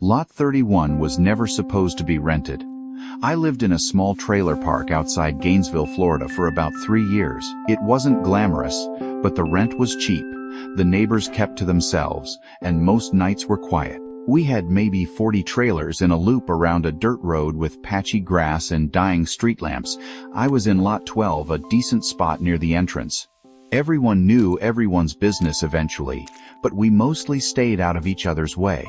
Lot 31 was never supposed to be rented. I lived in a small trailer park outside Gainesville, Florida for about 3 years. It wasn't glamorous, but the rent was cheap. The neighbors kept to themselves, and most nights were quiet. We had maybe 40 trailers in a loop around a dirt road with patchy grass and dying street lamps. I was in Lot 12, a decent spot near the entrance. Everyone knew everyone's business eventually, but we mostly stayed out of each other's way.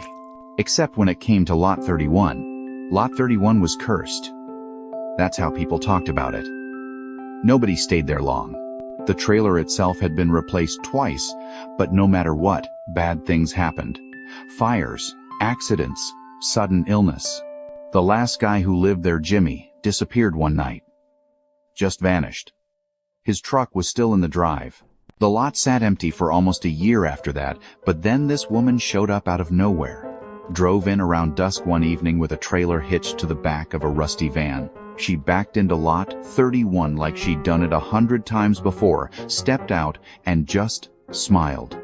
Except when it came to Lot 31. Lot 31 was cursed. That's how people talked about it. Nobody stayed there long. The trailer itself had been replaced twice, but no matter what, bad things happened. Fires, accidents, sudden illness. The last guy who lived there, Jimmy, disappeared one night. Just vanished. His truck was still in the drive. The lot sat empty for almost a year after that, but then this woman showed up out of nowhere. Drove in around dusk one evening with a trailer hitched to the back of a rusty van. She backed into Lot 31 like she'd done it 100 times before, stepped out, and just smiled.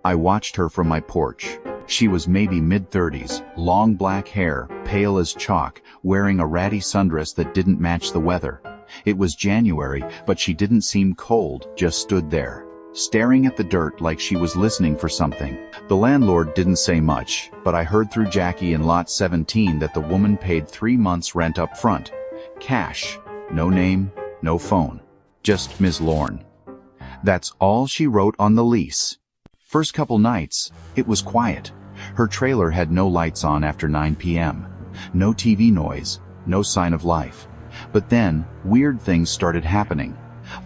I watched her from my porch. She was maybe mid-30s, long black hair, pale as chalk, wearing a ratty sundress that didn't match the weather. It was January, but she didn't seem cold, just stood there, staring at the dirt like she was listening for something. The landlord didn't say much, but I heard through Jackie in Lot 17 that the woman paid 3 months' rent up front. Cash. No name, no phone. Just Ms. Lorne. That's all she wrote on the lease. First couple nights, it was quiet. Her trailer had no lights on after 9 p.m. No TV noise, no sign of life. But then, weird things started happening.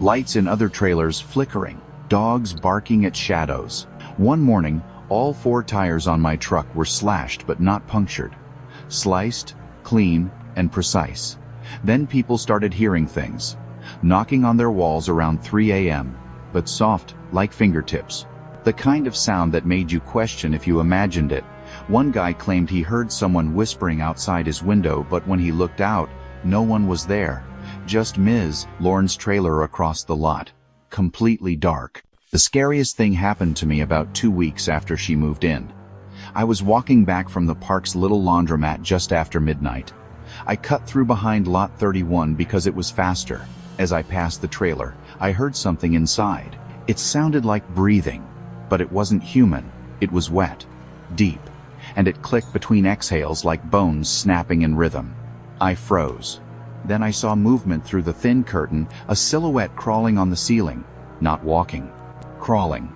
Lights in other trailers flickering. Dogs barking at shadows. One morning, all 4 tires on my truck were slashed but not punctured. Sliced, clean, and precise. Then people started hearing things. Knocking on their walls around 3 a.m., but soft, like fingertips. The kind of sound that made you question if you imagined it. One guy claimed he heard someone whispering outside his window, but when he looked out, no one was there. Just Ms. Lorne's trailer across the lot. Completely dark. The scariest thing happened to me about 2 weeks after she moved in. I was walking back from the park's little laundromat just after midnight. I cut through behind Lot 31 because it was faster. As I passed the trailer, I heard something inside. It sounded like breathing, but it wasn't human. It was wet, deep, and it clicked between exhales like bones snapping in rhythm. I froze. Then I saw movement through the thin curtain, a silhouette crawling on the ceiling. Not walking. Crawling.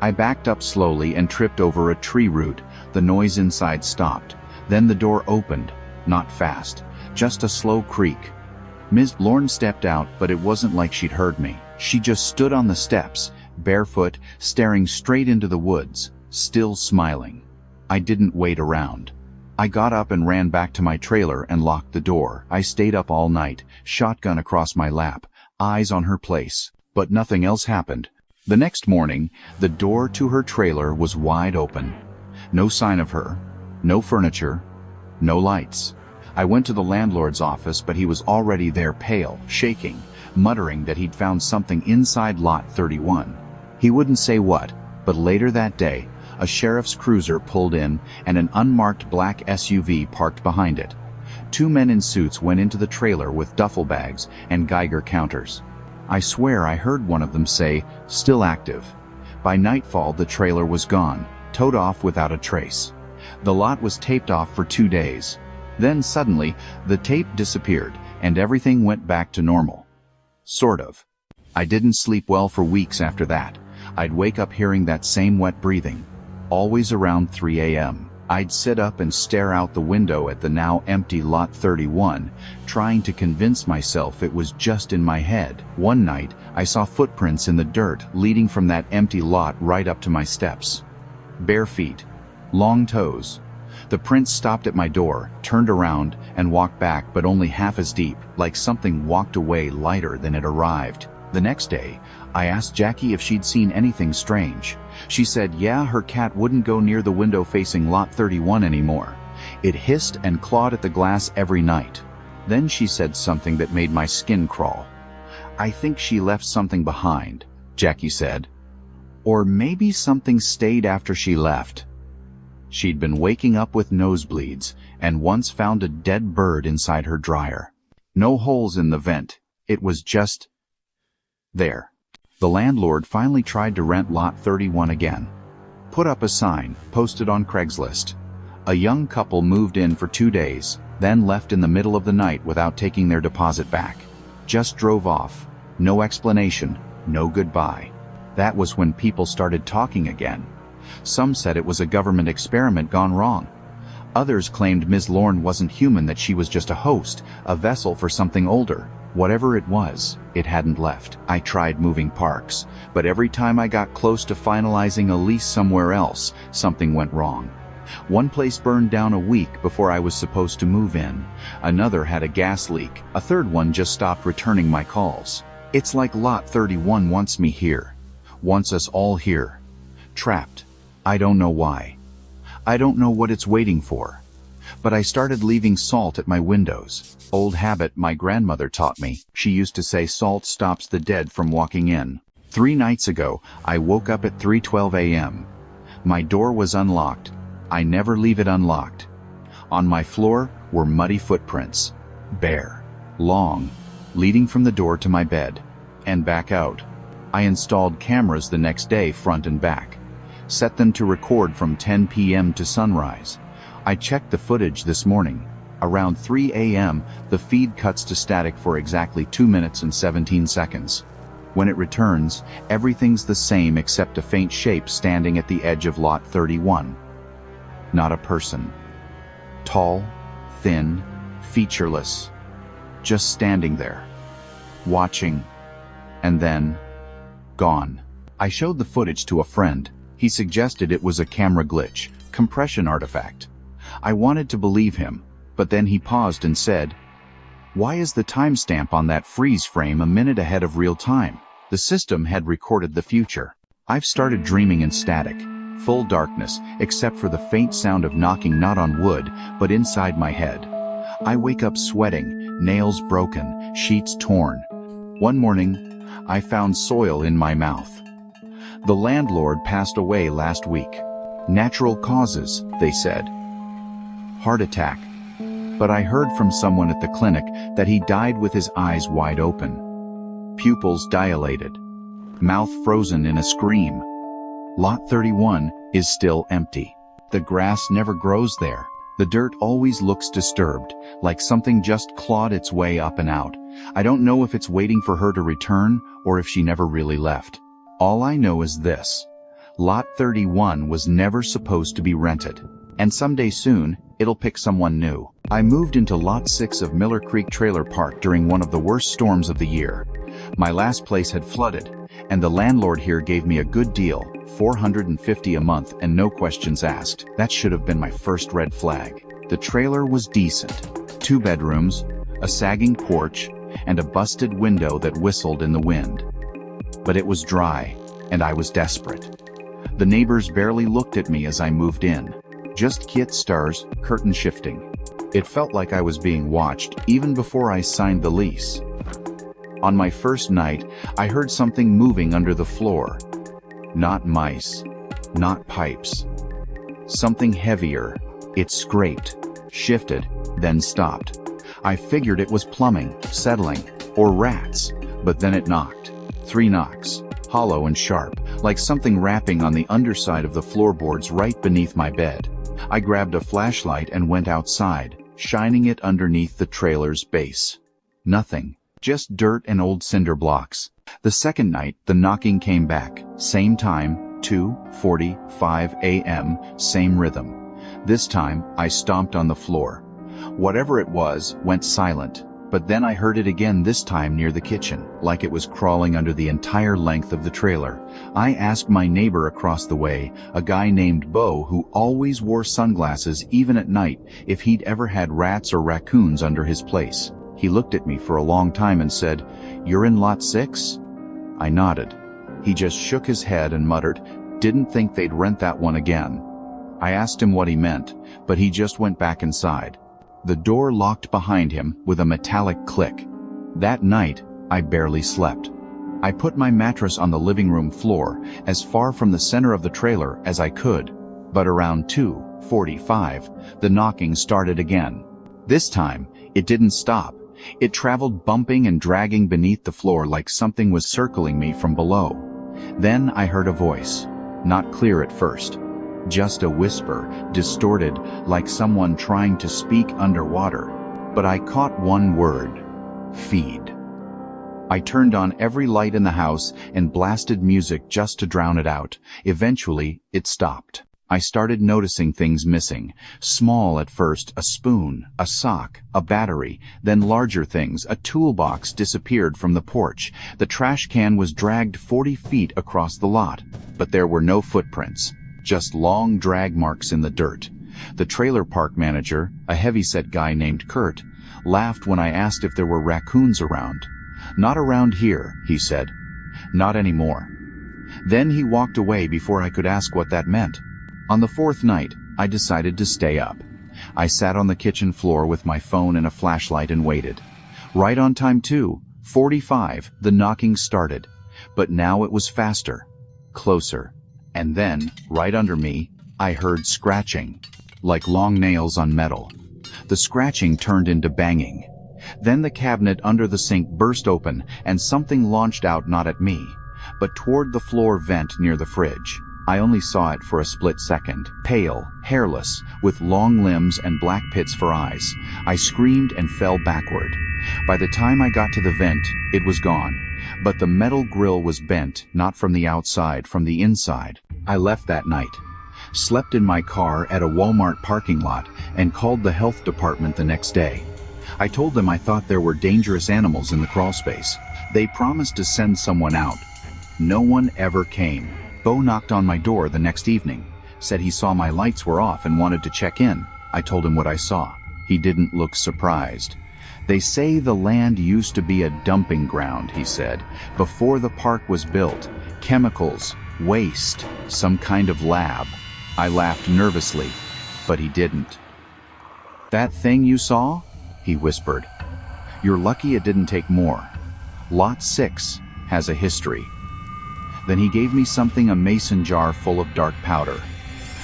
I backed up slowly and tripped over a tree root. The noise inside stopped. Then the door opened. Not fast. Just a slow creak. Ms. Lorne stepped out, but it wasn't like she'd heard me. She just stood on the steps, barefoot, staring straight into the woods, still smiling. I didn't wait around. I got up and ran back to my trailer and locked the door. I stayed up all night, shotgun across my lap, eyes on her place, but nothing else happened. The next morning, the door to her trailer was wide open. No sign of her, no furniture, no lights. I went to the landlord's office, but he was already there, pale, shaking, muttering that he'd found something inside Lot 31. He wouldn't say what, but later that day, a sheriff's cruiser pulled in and an unmarked black SUV parked behind it. 2 men in suits went into the trailer with duffel bags and Geiger counters. I swear I heard one of them say, "Still active." By nightfall, the trailer was gone, towed off without a trace. The lot was taped off for 2 days. Then suddenly, the tape disappeared and everything went back to normal. Sort of. I didn't sleep well for weeks after that. I'd wake up hearing that same wet breathing. Always around 3 a.m. I'd sit up and stare out the window at the now empty Lot 31, trying to convince myself it was just in my head. One night, I saw footprints in the dirt leading from that empty lot right up to my steps. Bare feet, long toes. The prints stopped at my door, turned around, and walked back, but only half as deep, like something walked away lighter than it arrived. The next day, I asked Jackie if she'd seen anything strange. She said, yeah, her cat wouldn't go near the window facing Lot 31 anymore. It hissed and clawed at the glass every night. Then she said something that made my skin crawl. I think she left something behind, Jackie said. Or maybe something stayed after she left. She'd been waking up with nosebleeds, and once found a dead bird inside her dryer. No holes in the vent, it was just there. The landlord finally tried to rent Lot 31 again. Put up a sign, posted on Craigslist. A young couple moved in for 2 days, then left in the middle of the night without taking their deposit back. Just drove off. No explanation, no goodbye. That was when people started talking again. Some said it was a government experiment gone wrong. Others claimed Ms. Lorne wasn't human, that she was just a host, a vessel for something older. Whatever it was, it hadn't left. I tried moving parks, but every time I got close to finalizing a lease somewhere else, something went wrong. One place burned down a week before I was supposed to move in. Another had a gas leak. A third one just stopped returning my calls. It's like Lot 31 wants me here. Wants us all here. Trapped. I don't know why. I don't know what it's waiting for. But I started leaving salt at my windows. Old habit my grandmother taught me. She used to say salt stops the dead from walking in. 3 nights ago, I woke up at 3:12 a.m. My door was unlocked. I never leave it unlocked. On my floor were muddy footprints. Bare. Long. Leading from the door to my bed. And back out. I installed cameras the next day, front and back. Set them to record from 10 p.m. to sunrise. I checked the footage this morning. Around 3 a.m., the feed cuts to static for exactly 2 minutes and 17 seconds. When it returns, everything's the same except a faint shape standing at the edge of Lot 31. Not a person. Tall, thin, featureless. Just standing there. Watching. And then, gone. I showed the footage to a friend. He suggested it was a camera glitch, compression artifact. I wanted to believe him, but then he paused and said, "Why is the timestamp on that freeze frame a minute ahead of real time?" The system had recorded the future. I've started dreaming in static. Full darkness, except for the faint sound of knocking not on wood, but inside my head. I wake up sweating, nails broken, sheets torn. One morning, I found soil in my mouth. The landlord passed away last week. Natural causes, they said. Heart attack. But I heard from someone at the clinic that he died with his eyes wide open. Pupils dilated. Mouth frozen in a scream. Lot 31 is still empty. The grass never grows there. The dirt always looks disturbed, like something just clawed its way up and out. I don't know if it's waiting for her to return or if she never really left. All I know is this. Lot 31 was never supposed to be rented. And someday soon, it'll pick someone new. I moved into Lot 6 of Miller Creek Trailer Park during one of the worst storms of the year. My last place had flooded, and the landlord here gave me a good deal, $450 a month and no questions asked. That should have been my first red flag. The trailer was decent. 2 bedrooms, a sagging porch, and a busted window that whistled in the wind. But it was dry, and I was desperate. The neighbors barely looked at me as I moved in. Just kit stars, curtain shifting. It felt like I was being watched, even before I signed the lease. On my first night, I heard something moving under the floor. Not mice, not pipes. Something heavier. It scraped, shifted, then stopped. I figured it was plumbing, settling, or rats, but then it knocked. 3 knocks, hollow and sharp, like something rapping on the underside of the floorboards right beneath my bed. I grabbed a flashlight and went outside, shining it underneath the trailer's base. Nothing, just dirt and old cinder blocks. The second night, the knocking came back. Same time, 2:45 a.m., same rhythm. This time, I stomped on the floor. Whatever it was, went silent. But then I heard it again, this time near the kitchen, like it was crawling under the entire length of the trailer. I asked my neighbor across the way, a guy named Bo who always wore sunglasses even at night, if he'd ever had rats or raccoons under his place. He looked at me for a long time and said, "You're in Lot 6? I nodded. He just shook his head and muttered, "Didn't think they'd rent that one again." I asked him what he meant, but he just went back inside. The door locked behind him with a metallic click. That night, I barely slept. I put my mattress on the living room floor, as far from the center of the trailer as I could. But around 45, the knocking started again. This time, it didn't stop. It traveled bumping and dragging beneath the floor like something was circling me from below. Then I heard a voice, not clear at first. Just a whisper, distorted, like someone trying to speak underwater. But I caught one word: feed. I turned on every light in the house and blasted music just to drown it out. Eventually, it stopped. I started noticing things missing. Small at first, a spoon, a sock, a battery, then larger things. A toolbox disappeared from the porch. The trash can was dragged 40 feet across the lot, but there were no footprints, just long drag marks in the dirt. The trailer park manager, a heavyset guy named Kurt, laughed when I asked if there were raccoons around. "Not around here," he said. "Not anymore." Then he walked away before I could ask what that meant. On the fourth night, I decided to stay up. I sat on the kitchen floor with my phone and a flashlight and waited. Right on time too, 45, the knocking started. But now it was faster, closer. And then, right under me, I heard scratching, like long nails on metal. The scratching turned into banging. Then the cabinet under the sink burst open and something launched out, not at me, but toward the floor vent near the fridge. I only saw it for a split second. Pale, hairless, with long limbs and black pits for eyes. I screamed and fell backward. By the time I got to the vent, it was gone. But the metal grill was bent, not from the outside, from the inside. I left that night, slept in my car at a Walmart parking lot, and called the health department the next day. I told them I thought there were dangerous animals in the crawlspace. They promised to send someone out. No one ever came. Bo knocked on my door the next evening, said he saw my lights were off and wanted to check in. I told him what I saw. He didn't look surprised. "They say the land used to be a dumping ground," he said, "before the park was built. Chemicals, waste, some kind of lab." I laughed nervously, but he didn't. "That thing you saw?" he whispered. "You're lucky it didn't take more. Lot 6 has a history." Then he gave me something, a mason jar full of dark powder.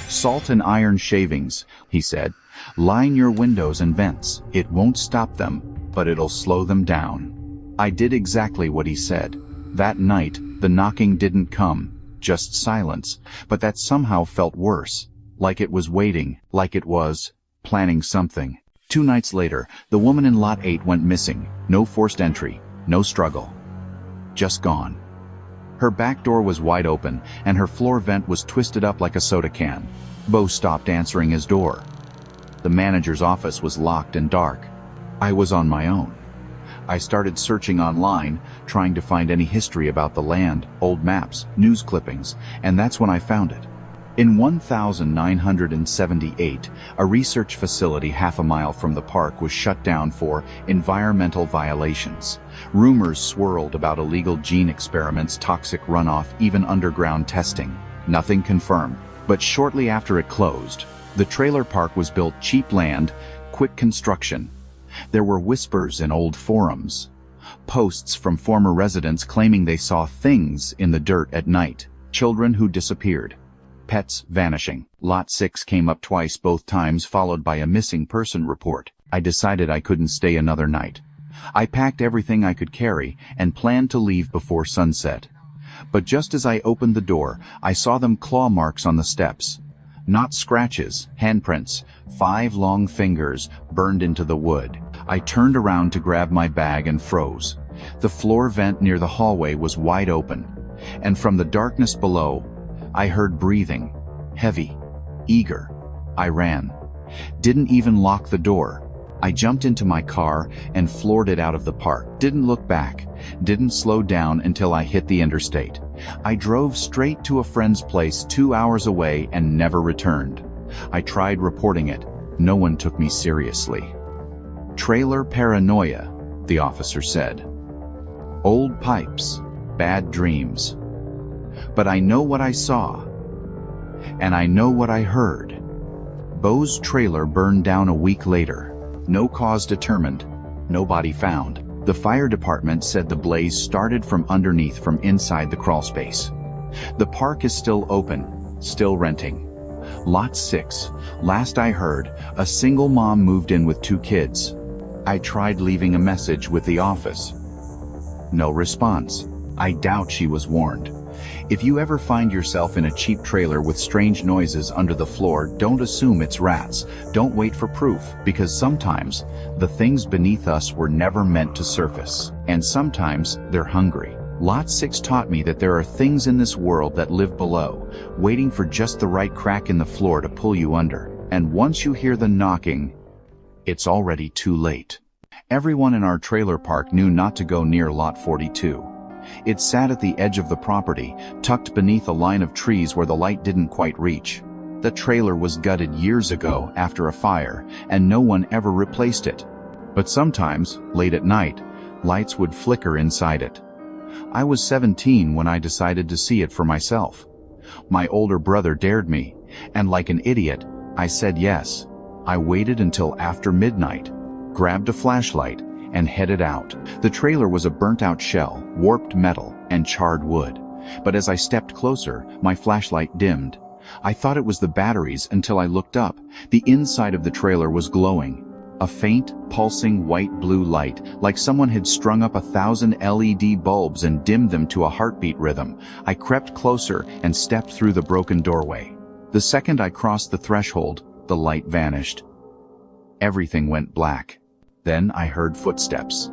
"Salt and iron shavings," he said. "Line your windows and vents. It won't stop them, but it'll slow them down." I did exactly what he said. That night, the knocking didn't come, just silence, but that somehow felt worse, like it was waiting, like it was planning something. 2 nights later, the woman in Lot 8 went missing. No forced entry, no struggle. Just gone. Her back door was wide open, and her floor vent was twisted up like a soda can. Bo stopped answering his door. The manager's office was locked and dark. I was on my own. I started searching online, trying to find any history about the land, old maps, news clippings, and that's when I found it. In 1978, a research facility half a mile from the park was shut down for environmental violations. Rumors swirled about illegal gene experiments, toxic runoff, even underground testing. Nothing confirmed. But shortly after it closed, the trailer park was built. Cheap land, quick construction. There were whispers in old forums, posts from former residents claiming they saw things in the dirt at night, children who disappeared, pets vanishing. Lot 6 came up twice, both times followed by a missing person report. I decided I couldn't stay another night. I packed everything I could carry and planned to leave before sunset. But just as I opened the door, I saw them claw marks on the steps. Not scratches, handprints, 5 long fingers burned into the wood. I turned around to grab my bag and froze. The floor vent near the hallway was wide open, and from the darkness below, I heard breathing, heavy, eager. I ran. Didn't even lock the door. I jumped into my car and floored it out of the park. Didn't look back. Didn't slow down until I hit the interstate. I drove straight to a friend's place 2 hours away and never returned. I tried reporting it. No one took me seriously. "Trailer paranoia," the officer said. "Old pipes, bad dreams. But I know what I saw. And I know what I heard." Bo's trailer burned down a week later. No cause determined. No body found. The fire department said the blaze started from underneath, from inside the crawlspace. The park is still open, still renting. Lot 6. Last I heard, a single mom moved in with 2 kids. I tried leaving a message with the office. No response. I doubt she was warned. If you ever find yourself in a cheap trailer with strange noises under the floor, don't assume it's rats. Don't wait for proof, because sometimes the things beneath us were never meant to surface. And sometimes they're hungry. Lot 6 taught me that there are things in this world that live below, waiting for just the right crack in the floor to pull you under. And once you hear the knocking, it's already too late. Everyone in our trailer park knew not to go near Lot 42. It sat at the edge of the property, tucked beneath a line of trees where the light didn't quite reach. The trailer was gutted years ago after a fire, and no one ever replaced it. But sometimes, late at night, lights would flicker inside it. I was 17 when I decided to see it for myself. My older brother dared me, and like an idiot, I said yes. I waited until after midnight, grabbed a flashlight, and headed out. The trailer was a burnt-out shell, warped metal, and charred wood. But as I stepped closer, my flashlight dimmed. I thought it was the batteries until I looked up. The inside of the trailer was glowing. A faint, pulsing white-blue light, like someone had strung up 1,000 LED bulbs and dimmed them to a heartbeat rhythm. I crept closer and stepped through the broken doorway. The second I crossed the threshold, the light vanished. Everything went black. Then I heard footsteps.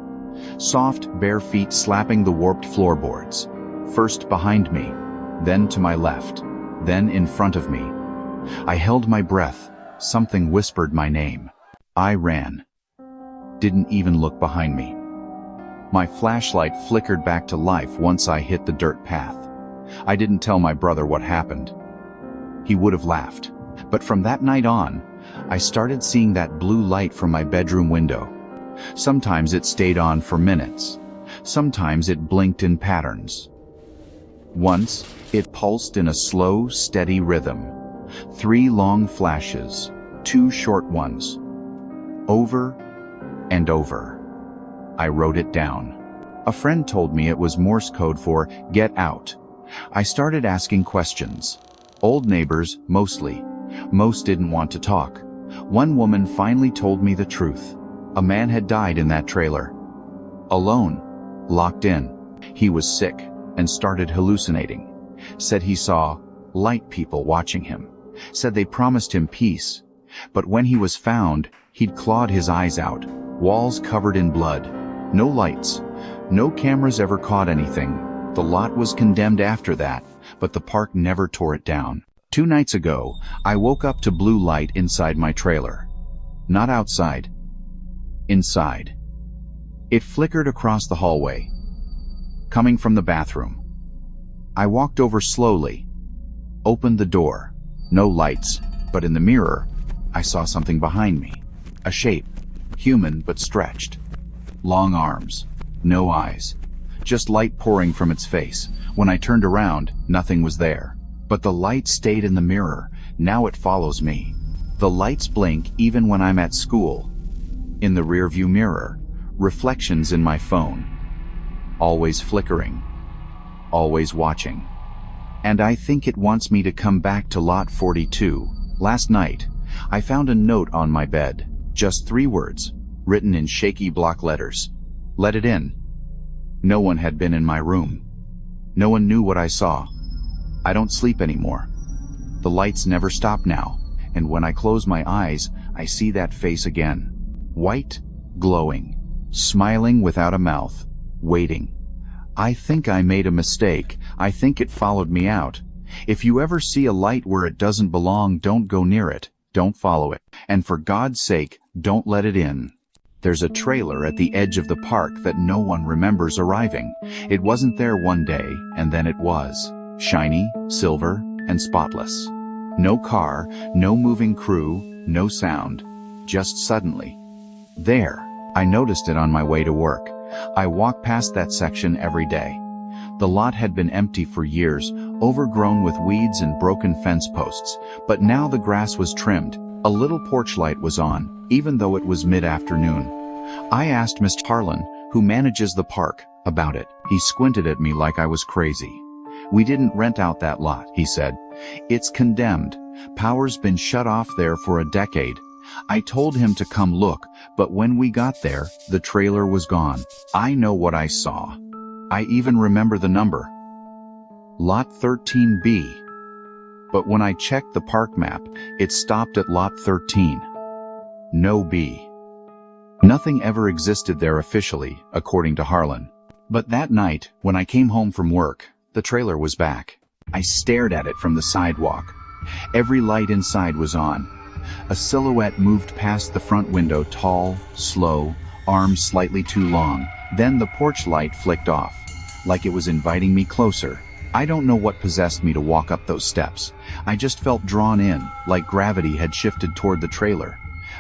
Soft, bare feet slapping the warped floorboards. First behind me, then to my left, then in front of me. I held my breath. Something whispered my name. I ran. Didn't even look behind me. My flashlight flickered back to life once I hit the dirt path. I didn't tell my brother what happened. He would have laughed. But from that night on, I started seeing that blue light from my bedroom window. Sometimes it stayed on for minutes. Sometimes it blinked in patterns. Once, it pulsed in a slow, steady rhythm. 3 long flashes, 2 short ones. Over and over. I wrote it down. A friend told me it was Morse code for "get out." I started asking questions. Old neighbors, mostly. Most didn't want to talk. One woman finally told me the truth. A man had died in that trailer. Alone. Locked in. He was sick and started hallucinating. Said he saw light people watching him. Said they promised him peace. But when he was found, he'd clawed his eyes out. Walls covered in blood. No lights. No cameras ever caught anything. The lot was condemned after that, but the park never tore it down. 2 nights ago, I woke up to blue light inside my trailer. Not outside. Inside. It flickered across the hallway, coming from the bathroom. I walked over slowly, opened the door. No lights, but in the mirror, I saw something behind me. A shape, human but stretched. Long arms, no eyes, just light pouring from its face. When I turned around, nothing was there. But the light stayed in the mirror. Now it follows me. The lights blink even when I'm at school. In the rearview mirror, reflections in my phone. Always flickering. Always watching. And I think it wants me to come back to Lot 42. Last night, I found a note on my bed. Just 3 words, written in shaky block letters. Let it in. No one had been in my room. No one knew what I saw. I don't sleep anymore. The lights never stop now, and when I close my eyes, I see that face again. White, glowing, smiling without a mouth, waiting. I think I made a mistake. I think it followed me out. If you ever see a light where it doesn't belong, don't go near it. Don't follow it. And for God's sake, don't let it in. There's a trailer at the edge of the park that no one remembers arriving. It wasn't there one day, and then it was. Shiny, silver, and spotless. No car, no moving crew, no sound. Just suddenly. There. I noticed it on my way to work. I walk past that section every day. The lot had been empty for years, overgrown with weeds and broken fence posts, but now the grass was trimmed. A little porch light was on, even though it was mid-afternoon. I asked Mr. Harlan, who manages the park, about it. He squinted at me like I was crazy. We didn't rent out that lot, he said. It's condemned, Power's been shut off there for a decade. I told him to come look, but when we got there, the trailer was gone. I know what I saw. I even remember the number. Lot 13B. But when I checked the park map, it stopped at Lot 13. No B. Nothing ever existed there officially, according to Harlan. But that night, when I came home from work, the trailer was back. I stared at it from the sidewalk. Every light inside was on. A silhouette moved past the front window, tall, slow, arms slightly too long. Then the porch light flicked off, like it was inviting me closer. I don't know what possessed me to walk up those steps. I just felt drawn in, like gravity had shifted toward the trailer.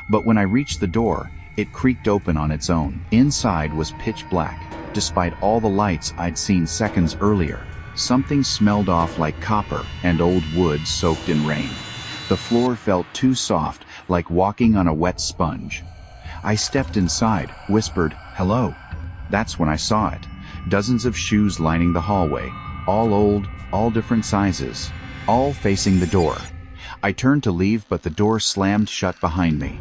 But when I reached the door, it creaked open on its own. Inside was pitch black, despite all the lights I'd seen seconds earlier. Something smelled off like copper and old wood soaked in rain. The floor felt too soft, like walking on a wet sponge. I stepped inside, whispered, "Hello." That's when I saw it. Dozens of shoes lining the hallway, all old, all different sizes, all facing the door. I turned to leave, but the door slammed shut behind me.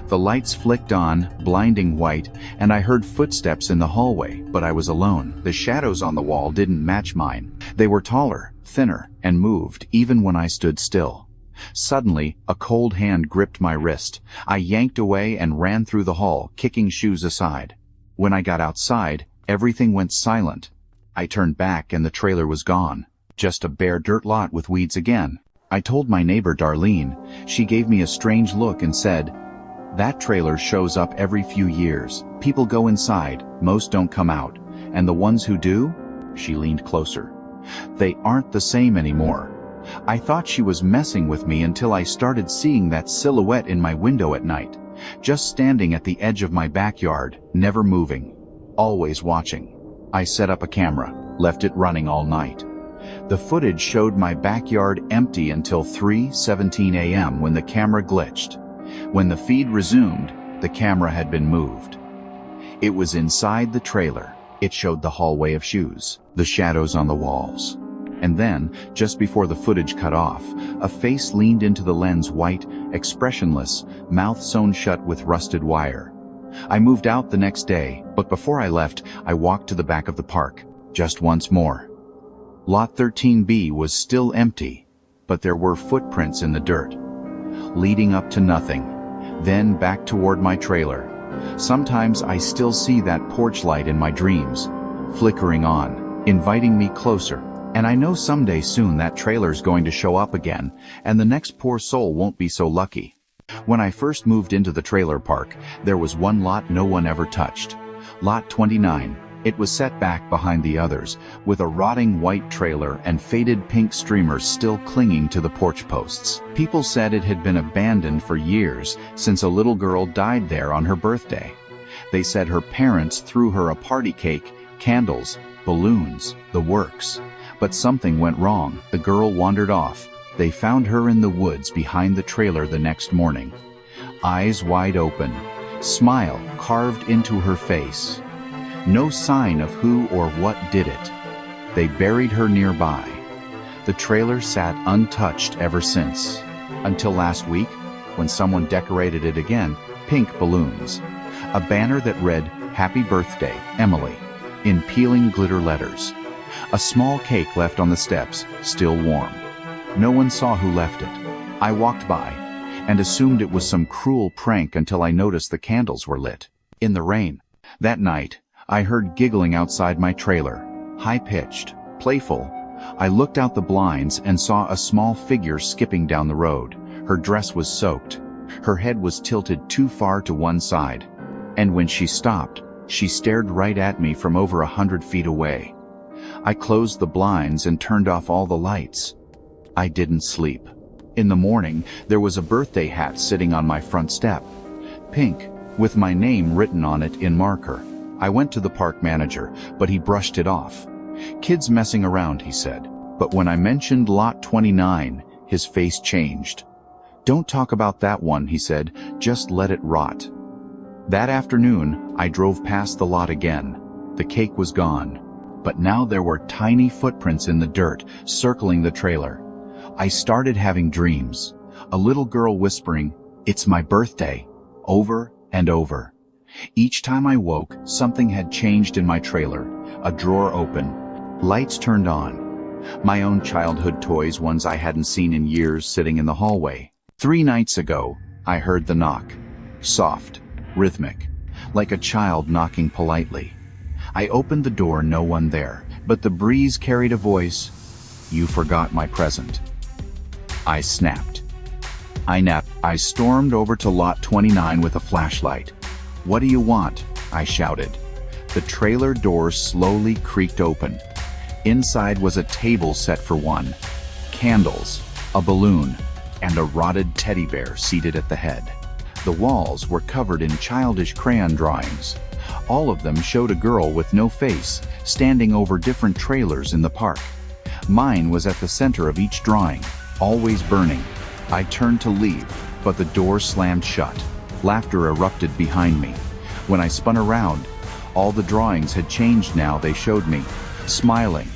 The lights flicked on, blinding white, and I heard footsteps in the hallway, but I was alone. The shadows on the wall didn't match mine. They were taller, thinner, and moved, even when I stood still. Suddenly, a cold hand gripped my wrist. I yanked away and ran through the hall, kicking shoes aside. When I got outside, everything went silent. I turned back and the trailer was gone. Just a bare dirt lot with weeds again. I told my neighbor Darlene. She gave me a strange look and said, "That trailer shows up every few years. People go inside, most don't come out. And the ones who do?" She leaned closer. "They aren't the same anymore." I thought she was messing with me until I started seeing that silhouette in my window at night, just standing at the edge of my backyard, never moving, always watching. I set up a camera, left it running all night. The footage showed my backyard empty until 3:17 a.m. when the camera glitched. When the feed resumed, the camera had been moved. It was inside the trailer. It showed the hallway of shoes, the shadows on the walls. And then, just before the footage cut off, a face leaned into the lens, white, expressionless, mouth sewn shut with rusted wire. I moved out the next day, but before I left, I walked to the back of the park, just once more. Lot 13B was still empty, but there were footprints in the dirt, leading up to nothing, then back toward my trailer. Sometimes I still see that porch light in my dreams, flickering on, inviting me closer. And I know someday soon that trailer's going to show up again, and the next poor soul won't be so lucky. When I first moved into the trailer park, there was one lot no one ever touched. Lot 29. It was set back behind the others, with a rotting white trailer and faded pink streamers still clinging to the porch posts. People said it had been abandoned for years, since a little girl died there on her birthday. They said her parents threw her a party cake, candles, balloons, the works. But something went wrong. The girl wandered off. They found her in the woods behind the trailer the next morning. Eyes wide open, smile carved into her face. No sign of who or what did it. They buried her nearby. The trailer sat untouched ever since. Until last week, when someone decorated it again, pink balloons. A banner that read, "Happy Birthday, Emily," in peeling glitter letters. A small cake left on the steps, still warm. No one saw who left it. I walked by and assumed it was some cruel prank until I noticed the candles were lit. In the rain. That night, I heard giggling outside my trailer, high-pitched, playful. I looked out the blinds and saw a small figure skipping down the road. Her dress was soaked. Her head was tilted too far to one side. And when she stopped, she stared right at me from over 100 feet away. I closed the blinds and turned off all the lights. I didn't sleep. In the morning, there was a birthday hat sitting on my front step. Pink, with my name written on it in marker. I went to the park manager, but he brushed it off. "Kids messing around," he said. But when I mentioned Lot 29, his face changed. "Don't talk about that one," he said. "Just let it rot." That afternoon, I drove past the lot again. The cake was gone. But now there were tiny footprints in the dirt, circling the trailer. I started having dreams. A little girl whispering, "It's my birthday," over and over. Each time I woke, something had changed in my trailer. A drawer open, lights turned on. My own childhood toys, ones I hadn't seen in years, sitting in the hallway. 3 nights ago, I heard the knock. Soft, rhythmic, like a child knocking politely. I opened the door, no one there, but the breeze carried a voice. "You forgot my present." I snapped. I stormed over to lot 29 with a flashlight. "What do you want?" I shouted. The trailer door slowly creaked open. Inside was a table set for one, candles, a balloon, and a rotted teddy bear seated at the head. The walls were covered in childish crayon drawings. All of them showed a girl with no face, standing over different trailers in the park. Mine was at the center of each drawing, always burning. I turned to leave, but the door slammed shut. Laughter erupted behind me. When I spun around, all the drawings had changed now. They showed me, smiling,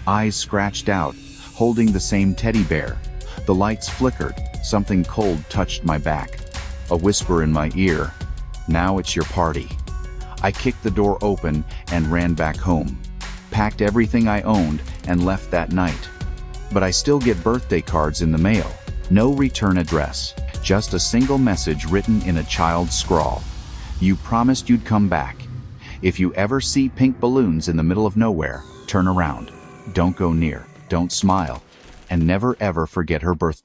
eyes scratched out, holding the same teddy bear. The lights flickered. Something cold touched my back. A whisper in my ear, "Now it's your party." I kicked the door open and ran back home. Packed everything I owned and left that night. But I still get birthday cards in the mail. No return address, just a single message written in a child's scrawl. "You promised you'd come back. If you ever see pink balloons in the middle of nowhere, turn around. Don't go near, don't smile, and never ever forget her birthday."